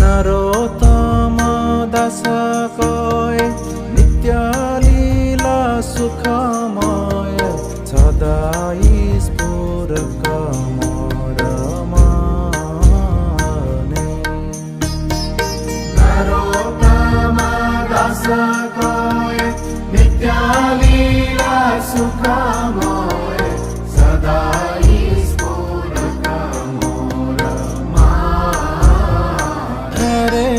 नरोत्तम दास कोय नित्य लीला सुखमय सदाई स्फुरक मोर माने। नरोत्तम दास कोय नित्य लीला सुखमय सदाई स्फुरक मोर माने। हरे